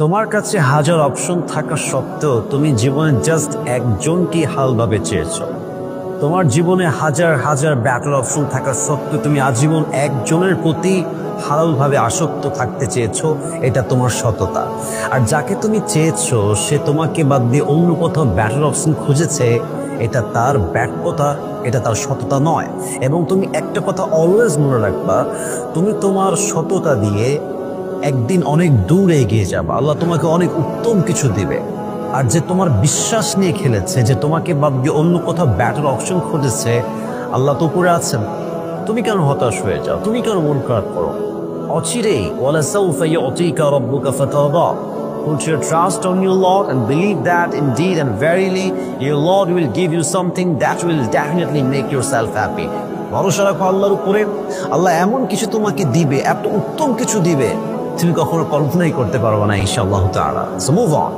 তোমার কাছে হাজার অপশন থাকা সত্ত্বেও তুমি জীবনে জাস্ট একজনকে হালভাবে চেয়েছো। তোমার জীবনে হাজার হাজার ব্যাটার অপশন থাকা সত্ত্বেও তুমি আজীবন একজনের প্রতি হালালভাবে আসক্ত থাকতে চেয়েছো। এটা তোমার সততা। আর যাকে তুমি চেয়েছো সে তোমাকে বাদ দিয়ে অন্য কোথাও ব্যাটার অপশন খুঁজেছে, এটা তার ব্যর্থতা, এটা তার সততা নয়। এবং তুমি একটা কথা অলওয়েজ মনে রাখবা, তুমি তোমার সততা দিয়ে একদিন অনেক দূর এগিয়ে যাবে। আল্লাহ তোমাকে অনেক উত্তম কিছু দিবে। আর যে তোমার বিশ্বাস নিয়ে খেলেছে, যে তোমাকে বাদ দিয়ে অন্য কোথাও ব্যাটার অপশন খুঁজেছে, আল্লাহ তো উপরে আছেন। তুমি কেন হতাশ হয়ে যাও? তুমি কেন মন খারাপ করো? অচিরেই ওয়ালাসাউফা ইউতিকা রাব্বুকা ফাতারদা। Put your trust on your Lord and believe that indeed and verily your Lord will give you something that will definitely make yourself happy. ভরসা রাখো আল্লাহর উপরে। আল্লাহ এমন কিছু তোমাকে দিবে, এত উত্তম কিছু দিবে, তুমি কখনো কল্পনাই করতে পারবে না ইনশাআল্লাহ তাআলা। So move on.